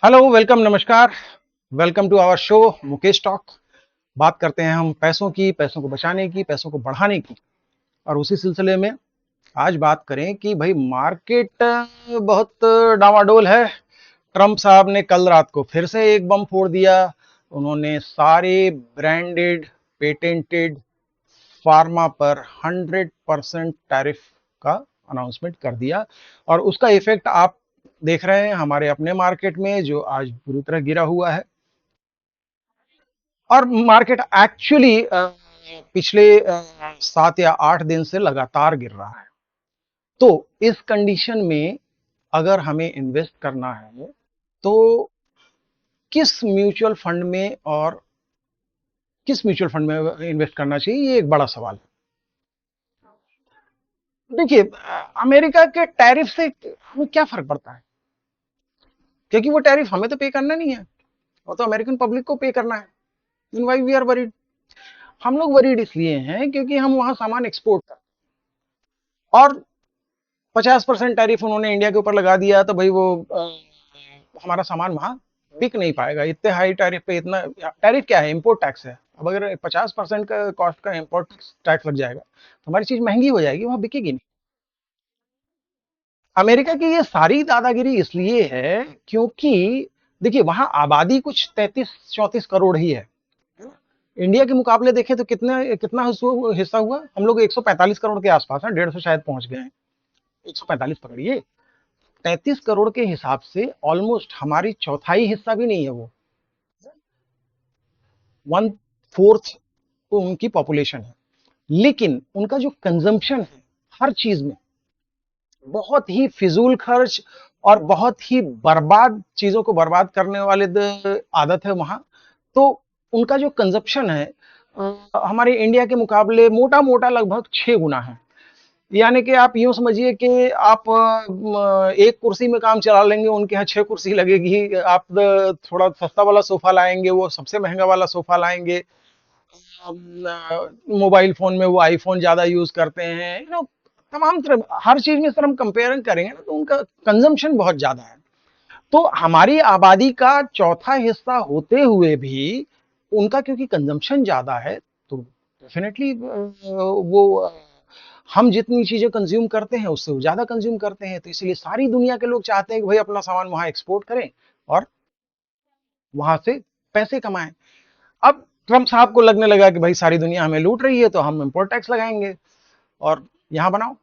Hello, welcome, नमस्कार। Welcome to our show Mukesh talk. बात करते हैं हम पैसों की, पैसों को बचाने की, पैसों को बढ़ाने की। और उसी सिलसिले में आज बात करें कि भाई मार्केट बहुत डावाडोल है। ट्रम्प साहब ने कल रात को फिर से एक बम फोड़ दिया। उन्होंने सारे ब्रांडेड पेटेंटेड फार्मा पर 100% टैरिफ का अनाउंसमेंट कर दिया। और उसका इफेक्ट आप देख रहे हैं हमारे अपने मार्केट में, जो आज पूरी तरह गिरा हुआ है। और मार्केट एक्चुअली पिछले 7 या 8 दिन से लगातार गिर रहा है। तो इस कंडीशन में अगर हमें इन्वेस्ट करना है तो किस म्यूचुअल फंड में और किस म्यूचुअल फंड में इन्वेस्ट करना चाहिए, ये एक बड़ा सवाल है। देखिए, अमेरिका के टैरिफ से हमें क्या फर्क पड़ता है? क्योंकि वो टैरिफ हमें तो पे करना नहीं है, वो तो अमेरिकन पब्लिक को पे करना है। Then why we are worried? हम लोग वरीड इसलिए हैं क्योंकि हम वहां सामान एक्सपोर्ट करते हैं। और 50% टैरिफ उन्होंने इंडिया के ऊपर लगा दिया तो भाई वो हमारा सामान वहां बिक नहीं पाएगा। इतने हाई टैरिफ पे, इतना टैरिफ क्या है? इम्पोर्ट टैक्स है। अब अगर 50% का कॉस्ट का इम्पोर्ट टैक्स लग जाएगा तो हमारी चीज महंगी हो जाएगी, वहां बिकेगी नहीं। अमेरिका की ये सारी दादागिरी इसलिए है क्योंकि देखिए, वहां आबादी कुछ 33-34 करोड़ ही है। इंडिया के मुकाबले देखें तो कितना कितना हिस्सा हुआ? हम लोग 145 करोड़ के आसपास है, 150 शायद पहुंच गए हैं। 145 पकड़िए। 33 करोड़ के हिसाब से ऑलमोस्ट हमारी चौथाई हिस्सा भी नहीं है वो। 1/4 उनकी पॉपुलेशन है। लेकिन उनका जो कंजम्पशन है हर चीज में, बहुत ही फिजूल खर्च और बहुत ही बर्बाद चीजों को बर्बाद करने वाले आदत है वहां। तो उनका जो कंजप्शन है हमारे इंडिया के मुकाबले मोटा मोटा लगभग 6 गुना है। यानी कि आप यूं समझिए कि आप एक कुर्सी में काम चला लेंगे, उनके यहाँ 6 कुर्सी लगेगी। आप थोड़ा सस्ता वाला सोफा लाएंगे, वो सबसे महंगा वाला सोफा लाएंगे। मोबाइल फोन में वो आईफोन ज्यादा यूज करते हैं, तमाम तरह हर चीज में सर हम कंपेयर करेंगे ना तो उनका कंजम्पशन बहुत ज्यादा है। तो हमारी आबादी का चौथा हिस्सा होते हुए भी उनका क्योंकि कंजम्पशन ज्यादा है, तो डेफिनेटली वो हम जितनी चीजें कंज्यूम करते हैं उससे वो ज्यादा कंज्यूम करते हैं। तो इसलिए सारी दुनिया के लोग चाहते हैं कि भाई अपना सामान वहां एक्सपोर्ट करें और वहां से पैसे कमाएं। अब ट्रम्प साहब को लगने लगा कि भाई सारी दुनिया हमें लूट रही है तो हम इंपोर्ट टैक्स लगाएंगे और यहां बनाओ।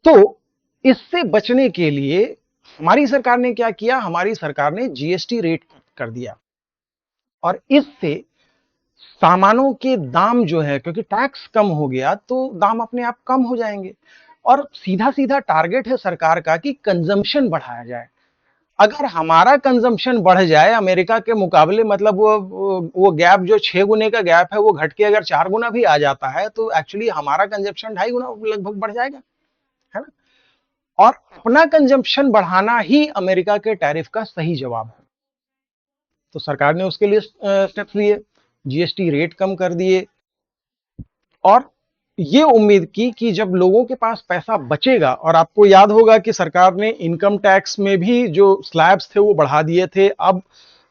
तो इससे बचने के लिए हमारी सरकार ने क्या किया? हमारी सरकार ने जीएसटी रेट कर दिया। और इससे सामानों के दाम जो है, क्योंकि टैक्स कम हो गया तो दाम अपने आप कम हो जाएंगे। और सीधा सीधा टारगेट है सरकार का कि कंजम्पशन बढ़ाया जाए। अगर हमारा कंजम्पशन बढ़ जाए अमेरिका के मुकाबले, मतलब वो गैप जो 6 गुने का गैप है वो घट के अगर 4 गुना भी आ जाता है तो एक्चुअली हमारा कंजम्पशन 2.5 गुना लगभग बढ़ जाएगा, है ना? और अपना कंजम्पशन बढ़ाना ही अमेरिका के टैरिफ का सही जवाब है। तो सरकार ने उसके लिए स्टेप्स लिए, जीएसटी रेट कम कर दिए। और ये उम्मीद की कि जब लोगों के पास पैसा बचेगा, और आपको याद होगा कि सरकार ने इनकम टैक्स में भी जो स्लैब्स थे वो बढ़ा दिए थे। अब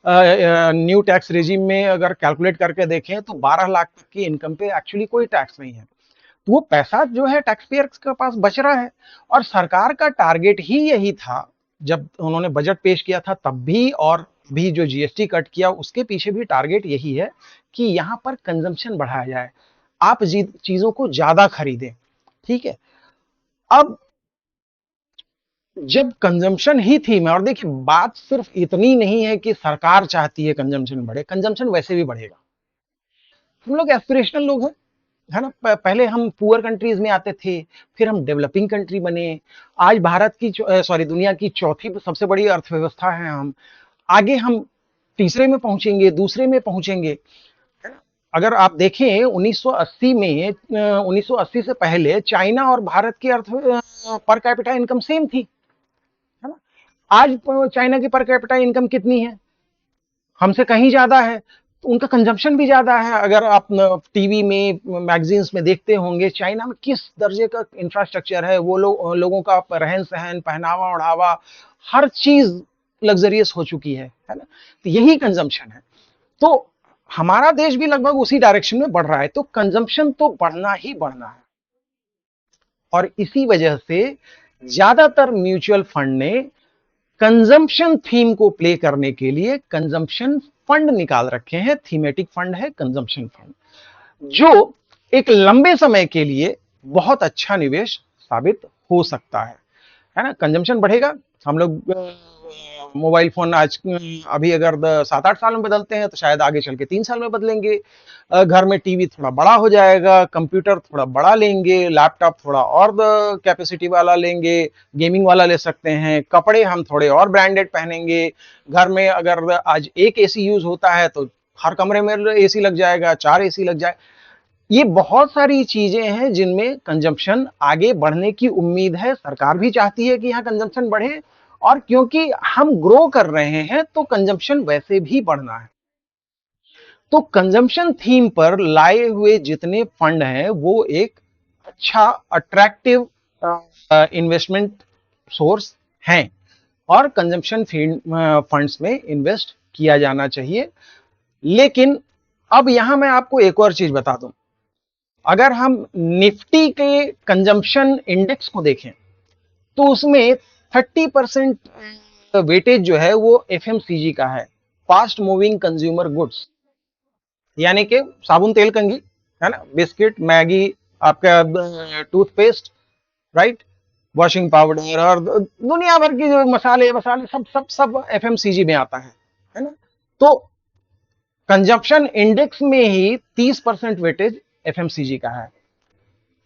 न्यू टैक्स रेजिम में अगर कैलकुलेट करके देखें तो 12 लाख तक की इनकम पे एक्चुअली कोई टैक्स नहीं है। तो वो पैसा जो है टैक्स पेयर्स के पास बच रहा है। और सरकार का टारगेट ही यही था, जब उन्होंने बजट पेश किया था तब भी, और भी जो जीएसटी कट किया उसके पीछे भी टारगेट यही है कि यहां पर कंजम्पशन बढ़ाया जाए, आप चीजों को ज्यादा खरीदें। ठीक है। अब जब कंजम्पशन ही थी में, और देखिए बात सिर्फ इतनी नहीं है कि सरकार चाहती है कंजम्पशन बढ़े, कंजम्पशन वैसे भी बढ़ेगा। हम लोग एस्पिरेशनल लोग हैं, है ना? पहले हम पुअर कंट्रीज में आते थे, फिर हम डेवलपिंग कंट्री बने। आज भारत की सॉरी दुनिया की चौथी सबसे बड़ी अर्थव्यवस्था है हम। आगे हम तीसरे में पहुंचेंगे, दूसरे में पहुंचेंगे। अगर आप देखें 1980 में, 1980 से पहले चाइना और भारत की अर्थ पर कैपिटा इनकम सेम थी, है ना? आज चाइना की पर कैपिटा इनकम कितनी है? हमसे कहीं ज्यादा है। तो उनका कंजम्पशन भी ज्यादा है। अगर आप टीवी में, मैगजीन्स में देखते होंगे चाइना में किस दर्जे का इंफ्रास्ट्रक्चर है, वो लोगों का रहन सहन, पहनावा ओढ़ावा, हर चीज लग्जरियस हो चुकी है ना। तो यही कंजम्पशन है। तो हमारा देश भी लगभग उसी डायरेक्शन में बढ़ रहा है। तो कंजम्पशन तो बढ़ना ही बढ़ना है, और इसी वजह से ज्यादातर म्यूचुअल फंड ने कंजम्पशन थीम को प्ले करने के लिए कंजम्पशन फंड निकाल रखे हैं। थीमेटिक फंड है कंजम्पशन फंड, जो एक लंबे समय के लिए बहुत अच्छा निवेश साबित हो सकता है ना। कंजम्पशन बढ़ेगा, हम लोग मोबाइल फोन आज अभी अगर 7-8 साल में बदलते हैं तो शायद आगे चल के 3 साल में बदलेंगे। घर में टीवी थोड़ा बड़ा हो जाएगा, कंप्यूटर थोड़ा बड़ा लेंगे, लैपटॉप थोड़ा और कैपेसिटी वाला लेंगे, गेमिंग वाला ले सकते हैं, कपड़े हम थोड़े और ब्रांडेड पहनेंगे। घर में अगर आज एक एसी यूज होता है तो हर कमरे में एसी लग जाएगा, 4 एसी लग जाए। ये बहुत सारी चीजें हैं जिनमें कंजम्पशन आगे बढ़ने की उम्मीद है। सरकार भी चाहती है कि यहाँ कंजम्पशन बढ़े, और क्योंकि हम ग्रो कर रहे हैं तो कंजम्पशन वैसे भी बढ़ना है। तो कंजम्पशन थीम पर लाए हुए जितने फंड हैं वो एक अच्छा अट्रैक्टिव इन्वेस्टमेंट सोर्स हैं, और कंजम्पशन फंड्स में इन्वेस्ट किया जाना चाहिए। लेकिन अब यहां मैं आपको एक और चीज बता दूं, अगर हम निफ्टी के कंजम्पशन इंडेक्स को देखें तो उसमें 30% वेटेज जो है वो एफएमसीजी का है, फास्ट मूविंग कंज्यूमर गुड्स, यानी कि साबुन तेल कंघी है ना, बिस्किट मैगी, आपका टूथपेस्ट, राइट, वॉशिंग पाउडर, और दुनिया भर की जो मसाले वसाले सब सब सब एफएमसीजी में आता है ना। तो कंजप्शन इंडेक्स में ही 30% वेटेज एफएमसीजी का है।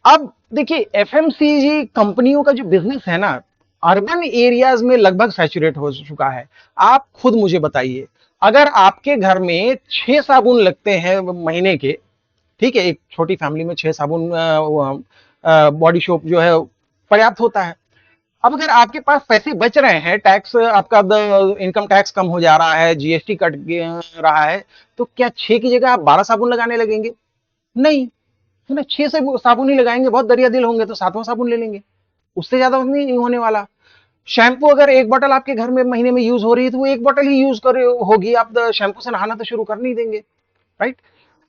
अब देखिए एफएमसीजी कंपनियों का जो बिजनेस है ना, अर्बन एरियाज में लगभग सैचुरेट हो चुका है। आप खुद मुझे बताइए, अगर आपके घर में 6 साबुन लगते हैं महीने के, ठीक है, एक छोटी फैमिली में 6 साबुन बॉडी सोप जो है पर्याप्त होता है। अब अगर आपके पास पैसे बच रहे हैं, टैक्स आपका इनकम टैक्स कम हो जा रहा है, जीएसटी कट रहा है, तो क्या 6 की जगह आप 12 साबुन लगाने लगेंगे? नहीं, है ना। 6 से साबुन ही लगाएंगे, बहुत दरिया दिल होंगे तो 7वां साबुन ले लेंगे, उससे ज्यादा नहीं होने वाला। शैम्पू अगर एक बोतल आपके घर में महीने में यूज हो रही है तो वो एक बोतल ही यूज कर होगी, आप शैम्पू से नहाना तो शुरू कर नहीं देंगे, राइट।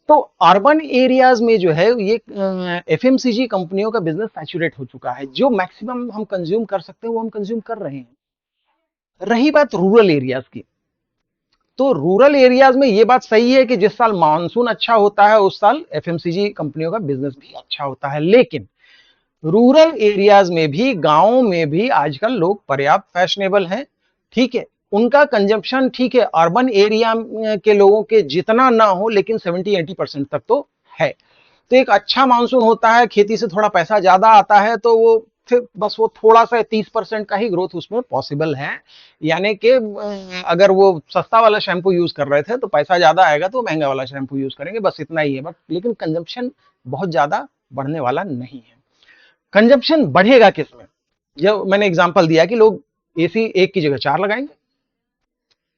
तो अर्बन एरियाज में जो है ये एफएमसीजी कंपनियों का बिजनेस सैचुरेट हो चुका है। जो मैक्सिमम हम कंज्यूम कर सकते हैं वो हम कंज्यूम कर रहे हैं। रही बात रूरल एरियाज की, तो रूरल एरियाज में ये बात सही है कि जिस साल मानसून अच्छा होता है उस साल एफएमसीजी कंपनियों का बिजनेस भी अच्छा होता है। लेकिन रूरल एरियाज में भी, गांवों में भी आजकल लोग पर्याप्त फैशनेबल हैं, ठीक है, उनका कंजम्पशन ठीक है अर्बन एरिया के लोगों के जितना ना हो, लेकिन 70-80% तक तो है। तो एक अच्छा मानसून होता है, खेती से थोड़ा पैसा ज्यादा आता है, तो वो फिर बस वो थोड़ा सा 30% का ही ग्रोथ उसमें पॉसिबल है। यानी कि अगर वो सस्ता वाला शैम्पू यूज कर रहे थे तो पैसा ज्यादा आएगा तो महंगा वाला शैम्पू यूज करेंगे, बस इतना ही है। बट लेकिन कंजम्पशन बहुत ज्यादा बढ़ने वाला नहीं है। कंजप्शन बढ़ेगा किसमें? जब मैंने एग्जांपल दिया कि लोग एसी एक की जगह 4 लगाएंगे,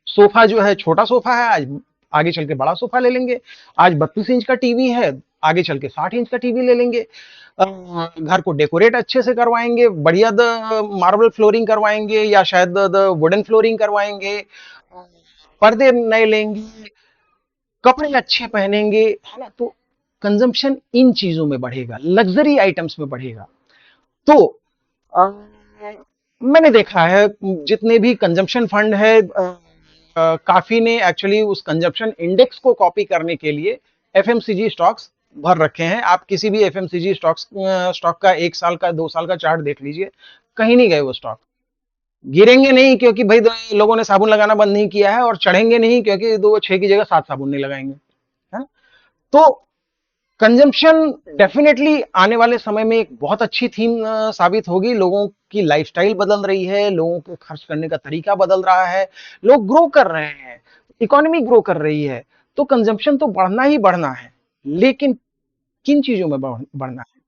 सोफा जो है छोटा सोफा है, आज आगे चल के बड़ा सोफा ले लेंगे। आज 32 इंच का टीवी है, आगे चल के 60 इंच का टीवी ले लेंगे। घर को डेकोरेट अच्छे से करवाएंगे, बढ़िया मार्बल फ्लोरिंग करवाएंगे, या शायद वुडन फ्लोरिंग करवाएंगे, पर्दे नए लेंगे, कपड़े अच्छे पहनेंगे, है ना। तो कंजम्पशन इन चीजों में बढ़ेगा, लग्जरी आइटम्स में बढ़ेगा। तो अ, मैंने देखा है जितने भी कंजम्पशन फंड है, काफी ने एक्चुअली उस कंजम्पशन इंडेक्स को कॉपी करने के लिए एफएमसीजी स्टॉक्स भर रखे हैं। आप किसी भी एफएमसीजी स्टॉक का 1 साल का 2 साल का चार्ट देख लीजिए, कहीं नहीं गए वो स्टॉक। गिरेंगे नहीं क्योंकि भाई लोगों ने साबुन लगाना बंद नहीं किया है, और चढ़ेंगे नहीं क्योंकि 6 की जगह 7 साबुन नहीं लगाएंगे, है। तो कंजम्पशन डेफिनेटली आने वाले समय में एक बहुत अच्छी थीम साबित होगी। लोगों की लाइफस्टाइल बदल रही है, लोगों के खर्च करने का तरीका बदल रहा है, लोग ग्रो कर रहे हैं, इकोनॉमी ग्रो कर रही है, तो कंजम्पशन तो बढ़ना ही बढ़ना है। लेकिन किन चीजों में बढ़ना है?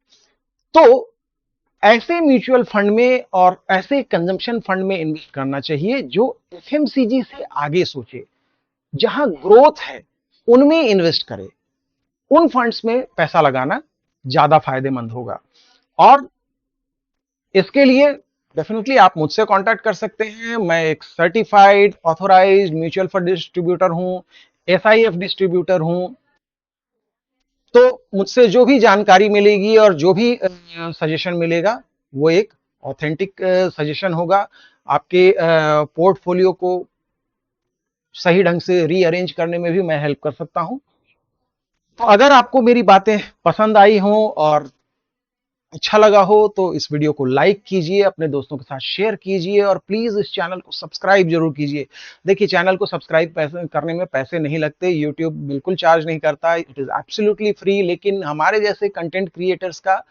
तो ऐसे म्यूचुअल फंड में और ऐसे कंजम्पशन फंड में इन्वेस्ट करना चाहिए जो एफएमसीजी से आगे सोचे, जहां ग्रोथ है उनमें इन्वेस्ट करे। उन फंड्स में पैसा लगाना ज्यादा फायदेमंद होगा। और इसके लिए डेफिनेटली आप मुझसे कांटेक्ट कर सकते हैं। मैं एक certified authorised mutual fund distributor हूं, एसआईएफ डिस्ट्रीब्यूटर हूं। तो मुझसे जो भी जानकारी मिलेगी और जो भी सजेशन मिलेगा वो एक ऑथेंटिक सजेशन होगा। आपके पोर्टफोलियो को सही ढंग से रीअरेंज करने में भी मैं हेल्प कर सकता हूं। तो अगर आपको मेरी बातें पसंद आई हो और अच्छा लगा हो तो इस वीडियो को लाइक कीजिए, अपने दोस्तों के साथ शेयर कीजिए और प्लीज इस चैनल को सब्सक्राइब जरूर कीजिए। देखिए, चैनल को सब्सक्राइब करने में पैसे नहीं लगते, यूट्यूब बिल्कुल चार्ज नहीं करता, इट इज एब्सोल्युटली फ्री। लेकिन हमारे जैसे कंटेंट क्रिएटर्स का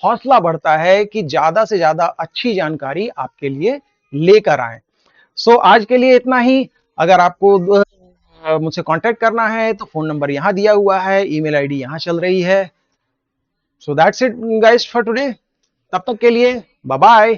हौसला बढ़ता है कि ज्यादा से ज्यादा अच्छी जानकारी आपके लिए लेकर आए। सो आज के लिए इतना ही। अगर आपको मुझसे कांटेक्ट करना है तो फोन नंबर यहां दिया हुआ है, ईमेल आईडी यहां चल रही है। So that's it guys for today. तब तक के लिए बाय बाय।